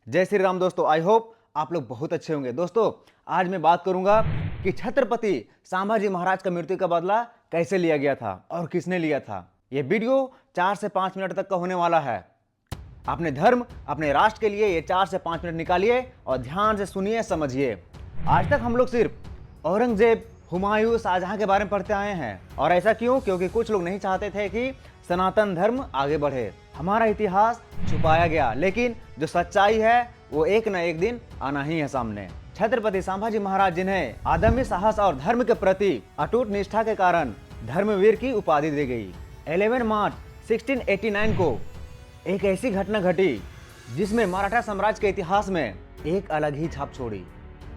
जय श्री राम दोस्तों। I hope आप लोग बहुत अच्छे होंगे। दोस्तों आज मैं बात करूंगा कि छत्रपति संभाजी महाराज का मृत्यु का बदला कैसे लिया गया था और किसने लिया था। यह वीडियो 4 से 5 मिनट तक का होने वाला है। अपने धर्म अपने राष्ट्र के लिए ये 4 से 5 मिनट निकालिए और ध्यान से सुनिए, समझिए। आज तक हम लोग सिर्फ औरंगजेब, हुमायूं, शाहजहां के बारे में पढ़ते आए हैं। और ऐसा क्यों? क्योंकि कुछ लोग नहीं चाहते थे कि सनातन धर्म आगे बढ़े, हमारा इतिहास छुपाया गया। लेकिन जो सच्चाई है वो एक न एक दिन आना ही है सामने। छत्रपति संभाजी महाराज, जिन्हें आदमी साहस और धर्म के प्रति अटूट निष्ठा के कारण धर्मवीर की उपाधि दी गई। 11 मार्च 1689 को एक ऐसी घटना घटी जिसमें मराठा साम्राज्य के इतिहास में एक अलग ही छाप छोड़ी।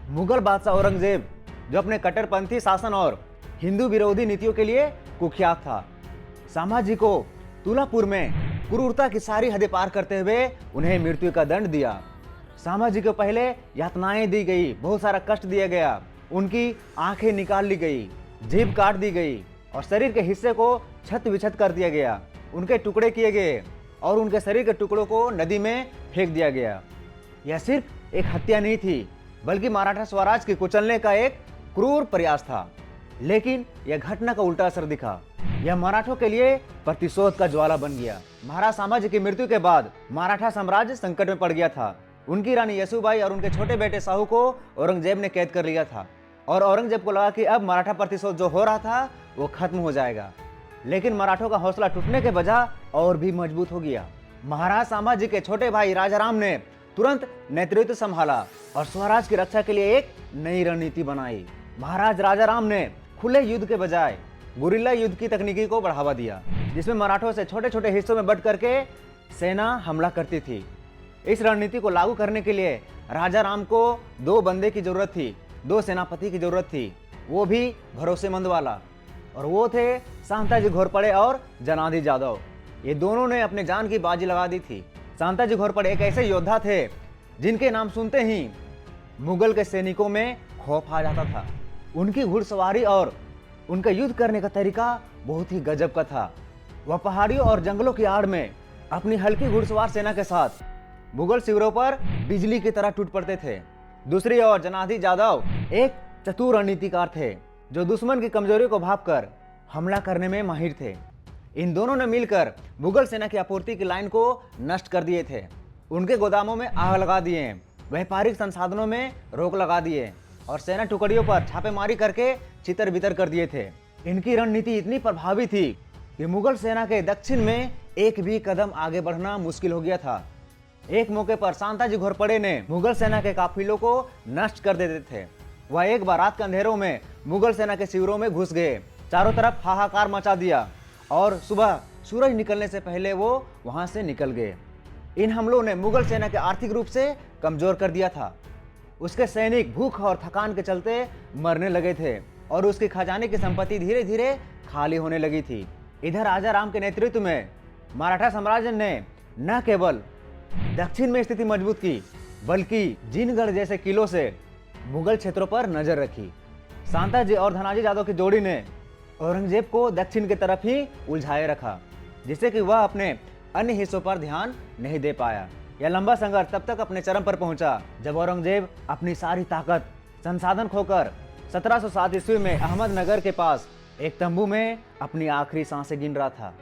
मुगल बादशाह औरंगजेब, जो अपने कट्टरपंथी शासन और हिंदू विरोधी नीतियों के लिए कुख्यात था, संभाजी को तुलापुर में क्रूरता की सारी हदें पार करते हुए उन्हें मृत्यु का दंड दिया। संभाजी को पहले यातनाएं दी गई, बहुत सारा कष्ट दिया गया। उनकी आंखें निकाल ली गई, जीभ काट दी गई और शरीर के हिस्से को छत विछत कर दिया गया। उनके टुकड़े किए गए और उनके शरीर के टुकड़ों को नदी में फेंक दिया गया। यह सिर्फ एक हत्या नहीं थी, बल्कि मराठा स्वराज के कुचलने का एक क्रूर प्रयास था। लेकिन यह घटना का उल्टा असर दिखा। यह मराठों के लिए प्रतिशोध का ज्वाला बन गया। महाराज संभाजी की मृत्यु के बाद मराठा साम्राज्य संकट में पड़ गया था। उनकी रानी येसुबाई और उनके छोटे बेटे शाहू को औरंगजेब ने कैद कर लिया था और औरंगजेब को लगा कि अब मराठा प्रतिशोध जो हो रहा था वो खत्म हो जाएगा। लेकिन मराठों का हौसला टूटने के बजाय और भी मजबूत हो गया। महाराज संभाजी के छोटे भाई राजाराम ने तुरंत नेतृत्व संभाला और स्वराज की रक्षा के लिए एक नई रणनीति बनाई। महाराज राजाराम ने खुले युद्ध के बजाय गुरिल्ला युद्ध की तकनीकी को बढ़ावा दिया, जिसमें मराठों से छोटे छोटे हिस्सों में बंट करके सेना हमला करती थी। इस रणनीति को लागू करने के लिए राजाराम को 2 बंदे की जरूरत थी, 2 सेनापति की जरूरत थी, वो भी भरोसेमंद वाला। और वो थे शांताजी घोरपड़े और जनाधी जादव। ये दोनों ने अपने जान की बाजी लगा दी थी। शांताजी घोरपड़े एक ऐसे योद्धा थे जिनके नाम सुनते ही मुगल के सैनिकों में खौफ आ जाता था। उनकी घुड़सवारी और उनका युद्ध करने का तरीका बहुत ही गजब का था। वह पहाड़ियों और जंगलों की आड़ में अपनी हल्की घुड़सवार सेना के साथ मुगल शिविरों पर बिजली की तरह टूट पड़ते थे। दूसरी ओर जनाधी जादव एक चतुर रणनीतिकार थे, जो दुश्मन की कमजोरी को भांपकर हमला करने में माहिर थे। इन दोनों ने मिलकर मुगल सेना की आपूर्ति की लाइन को नष्ट कर दिए थे। उनके गोदामों में आग लगा दिए, व्यापारिक संसाधनों में रोक लगा दिए और सेना टुकड़ियों पर छापेमारी करके चितर बितर कर दिए थे। इनकी रणनीति इतनी प्रभावी थी कि मुगल सेना के दक्षिण में एक भी कदम आगे बढ़ना मुश्किल हो गया था। एक मौके पर शांताजी घोरपड़े ने मुगल सेना के काफिलों को नष्ट कर देते थे। वह एक बार रात के अंधेरों में मुगल सेना के शिविरों में घुस गए, चारों तरफ हाहाकार मचा दिया और सुबह सूरज निकलने से पहले वो वहां से निकल गए। इन हमलों ने मुगल सेना के आर्थिक रूप से कमजोर कर दिया था। उसके सैनिक भूख और थकान के चलते मरने लगे थे और उसके खजाने की संपत्ति धीरे धीरे खाली होने लगी थी। इधर राजाराम के नेतृत्व में मराठा साम्राज्य ने न केवल दक्षिण में स्थिति मजबूत की, बल्कि जिनगढ़ जैसे किलों से मुगल क्षेत्रों पर नजर रखी। शांताजी और धनाजी जादव की जोड़ी ने औरंगजेब को दक्षिण की तरफ ही उलझाए रखा, जिससे कि वह अपने अन्य हिस्सों पर ध्यान नहीं दे पाया। यह लंबा संघर्ष तब तक अपने चरम पर पहुंचा जब औरंगजेब अपनी सारी ताकत संसाधन खोकर 1707 ईस्वी में अहमदनगर के पास एक तंबू में अपनी आखिरी सांसें गिन रहा था।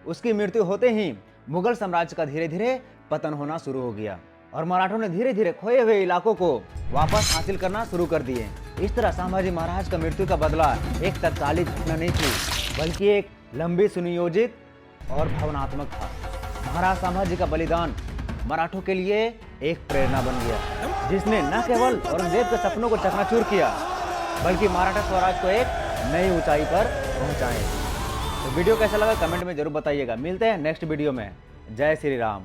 उसकी मृत्यु होते ही मुगल साम्राज्य का धीरे धीरे पतन होना शुरू हो गया और मराठों ने धीरे धीरे खोए हुए इलाकों को वापस हासिल करना शुरू कर दिए। इस तरह संभाजी महाराज का मृत्यु का बदला एक तत्कालिक घटना नहीं थी, बल्कि एक लंबी सुनियोजित और भावनात्मक था। महाराज संभाजी का बलिदान मराठों के लिए एक प्रेरणा बन गया, जिसने न केवल औरंगजेब के सपनों को चकनाचूर किया, बल्कि मराठा स्वराज को एक नई ऊंचाई पर पहुंचाए। तो वीडियो कैसा लगा कमेंट में जरूर बताइएगा। मिलते हैं नेक्स्ट वीडियो में। जय श्री राम।